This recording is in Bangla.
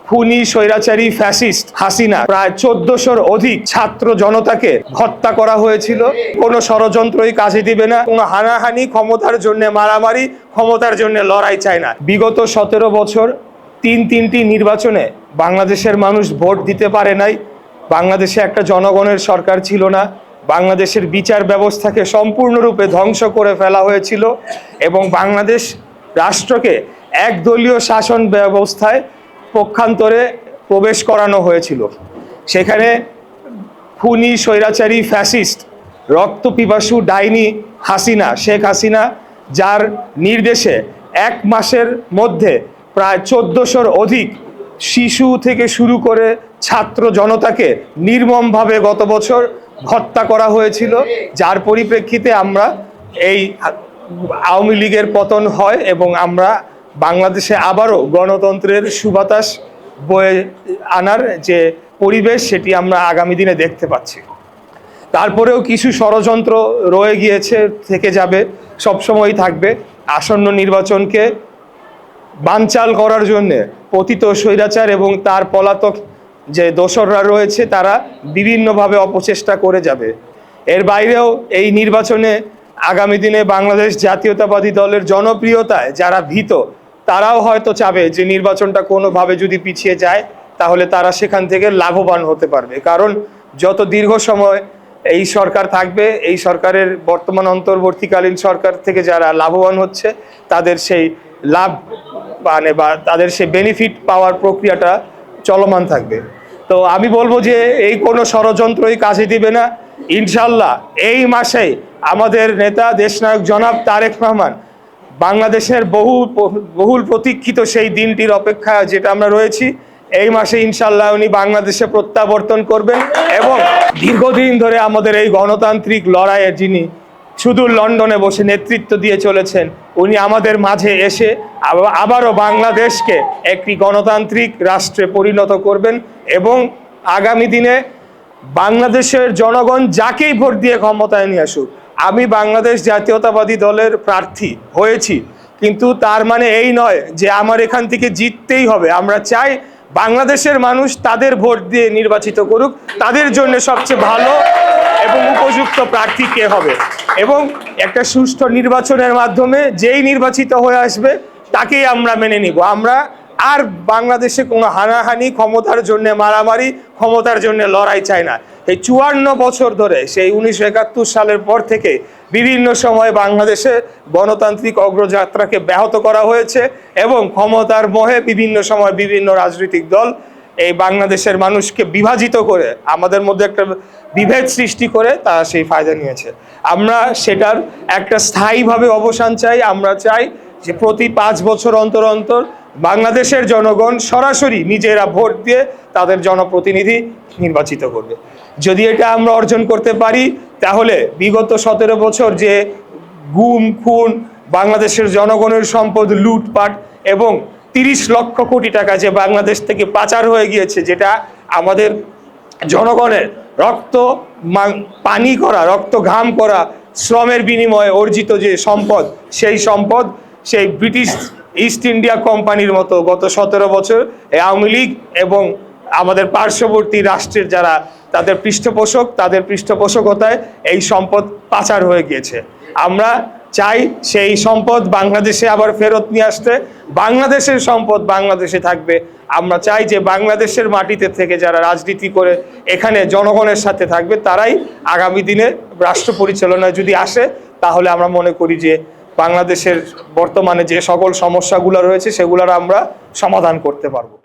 খুনি স্বৈরাচারী ফ্যাসিস্ট হাসিনা প্রায় 1400-র অধিক ছাত্র জনতাকে হত্যা করা হয়েছিল। কোনো ষড়যন্ত্রই কাজে দিবে না, কোনো হানাহানি, ক্ষমতার জন্য মারামারি, ক্ষমতার জন্য লড়াই চায় না। বিগত 17 বছর তিনটি নির্বাচনে বাংলাদেশের মানুষ ভোট দিতে পারে নাই। বাংলাদেশে একটা জনগণের সরকার ছিল না। বাংলাদেশের বিচার ব্যবস্থাকে সম্পূর্ণরূপে ধ্বংস করে ফেলা হয়েছিল এবং বাংলাদেশ রাষ্ট্রকে একদলীয় শাসন ব্যবস্থায় পক্ষান্তরে প্রবেশ করানো হয়েছিল। সেখানে খুনি স্বৈরাচারী ফ্যাসিস্ট রক্তপিপাসু ডাইনি হাসিনা, শেখ হাসিনা, যার নির্দেশে 1 মাসের মধ্যে প্রায় 1400-র অধিক শিশু থেকে শুরু করে ছাত্র জনতাকে নির্মমভাবে গত বছর হত্যা করা হয়েছিল, যার পরিপ্রেক্ষিতে আমরা এই আওয়ামী লীগের পতন হয় এবং আমরা বাংলাদেশে আবারও গণতন্ত্রের সুবাতাস বয়ে আনার যে পরিবেশ সেটি আমরা আগামী দিনে দেখতে পাচ্ছি। তারপরেও কিছু ষড়যন্ত্র রয়ে গিয়েছে, থেকে যাবে, সবসময়ই থাকবে। আসন্ন নির্বাচনকে বানচাল করার জন্যে পতিত স্বৈরাচার এবং তার পলাতক যে দোসররা রয়েছে তারা বিভিন্নভাবে অপচেষ্টা করে যাবে। এর বাইরেও এই নির্বাচনে আগামী দিনে বাংলাদেশ জাতীয়তাবাদী দলের জনপ্রিয়তায় যারা ভীত, তারাও হয়তো চাবে যে নির্বাচনটা কোনোভাবে যদি পিছিয়ে যায় তাহলে তারা সেখান থেকে লাভবান হতে পারবে। কারণ যত দীর্ঘ সময় এই সরকার থাকবে, এই সরকারের বর্তমান অন্তর্বর্তীকালীন সরকার থেকে যারা লাভবান হচ্ছে তাদের সেই লাভ বা তাদের সেই বেনিফিট পাওয়ার প্রক্রিয়াটা চলমান থাকবে। তো আমি বলবো যে এই কোনো ষড়যন্ত্রই কাজে দিবে না। ইনশাল্লাহ এই মাসেই আমাদের নেতা দেশনায়ক জনাব তারেক রহমান বাংলাদেশের বহুল প্রতীক্ষিত সেই দিনটির অপেক্ষা যেটা আমরা রয়েছি, এই মাসে ইনশাল্লাহ উনি বাংলাদেশে প্রত্যাবর্তন করবেন এবং দীর্ঘদিন ধরে আমাদের এই গণতান্ত্রিক লড়াইয়ের যিনি সুদূর লন্ডনে বসে নেতৃত্ব দিয়ে চলেছেন, উনি আমাদের মাঝে এসে আবারও বাংলাদেশকে একটি গণতান্ত্রিক রাষ্ট্রে পরিণত করবেন এবং আগামী দিনে বাংলাদেশের জনগণ যাকেই ভোট দিয়ে ক্ষমতায় নিয়ে আসুক, আমি বাংলাদেশ জাতীয়তাবাদী দলের প্রার্থী হয়েছি, কিন্তু তার মানে এই নয় যে আমার এখান থেকে জিততেই হবে। আমরা চাই বাংলাদেশের মানুষ তাদের ভোট দিয়ে নির্বাচিত করুক, তাদের জন্য সবচেয়ে ভালো এবং উপযুক্ত প্রার্থী কে হবে এবং একটা সুষ্ঠু নির্বাচনের মাধ্যমে যেই নির্বাচিত হয়ে আসবে তাকেই আমরা মেনে নিব। আমরা আর বাংলাদেশে কোনো হানাহানি, ক্ষমতার জন্য মারামারি, ক্ষমতার জন্য লড়াই চাই না। এই 54 বছর ধরে সেই 1971 সালের পর থেকে বিভিন্ন সময় বাংলাদেশে গণতান্ত্রিক অগ্রযাত্রাকে ব্যাহত করা হয়েছে এবং ক্ষমতার মোহে বিভিন্ন সময় বিভিন্ন রাজনৈতিক দল এই বাংলাদেশের মানুষকে বিভাজিত করে আমাদের মধ্যে একটা বিভেদ সৃষ্টি করে তারা সেই ফায়দা নিয়েছে। আমরা সেটার একটা স্থায়ীভাবে অবসান চাই। আমরা চাই যে প্রতি 5 বছর অন্তর অন্তর বাংলাদেশের জনগণ সরাসরি নিজেরা ভোট দিয়ে তাদের জনপ্রতিনিধি নির্বাচিত করবে। যদি এটা আমরা অর্জন করতে পারি তাহলে বিগত 17 বছর যে গুম খুন, বাংলাদেশের জনগণের সম্পদ লুটপাট এবং 30 লক্ষ কোটি টাকা যে বাংলাদেশ থেকে পাচার হয়ে গিয়েছে, যেটা আমাদের জনগণের রক্ত পানি করা, রক্ত ঘাম করা শ্রমের বিনিময়ে অর্জিত যে সম্পদ, সেই সম্পদ সেই ব্রিটিশ ইস্ট ইন্ডিয়া কোম্পানির মতো গত 17 বছর আওয়ামী লীগ এবং আমাদের পার্শ্ববর্তী রাষ্ট্রের যারা তাদের পৃষ্ঠপোষক, তাদের পৃষ্ঠপোষকতায় এই সম্পদ পাচার হয়ে গিয়েছে। আমরা চাই সেই সম্পদ বাংলাদেশে আবার ফেরত নিয়ে আসতে। বাংলাদেশের সম্পদ বাংলাদেশে থাকবে। আমরা চাই যে বাংলাদেশের মাটিতে থেকে যারা রাজনীতি করে এখানে জনগণের সাথে থাকবে তারাই আগামী দিনে রাষ্ট্র পরিচালনায় যদি আসে তাহলে আমরা মনে করি যে বাংলাদেশের বর্তমানে যে সকল সমস্যাগুলো রয়েছে সেগুলোর আমরা সমাধান করতে পারবো।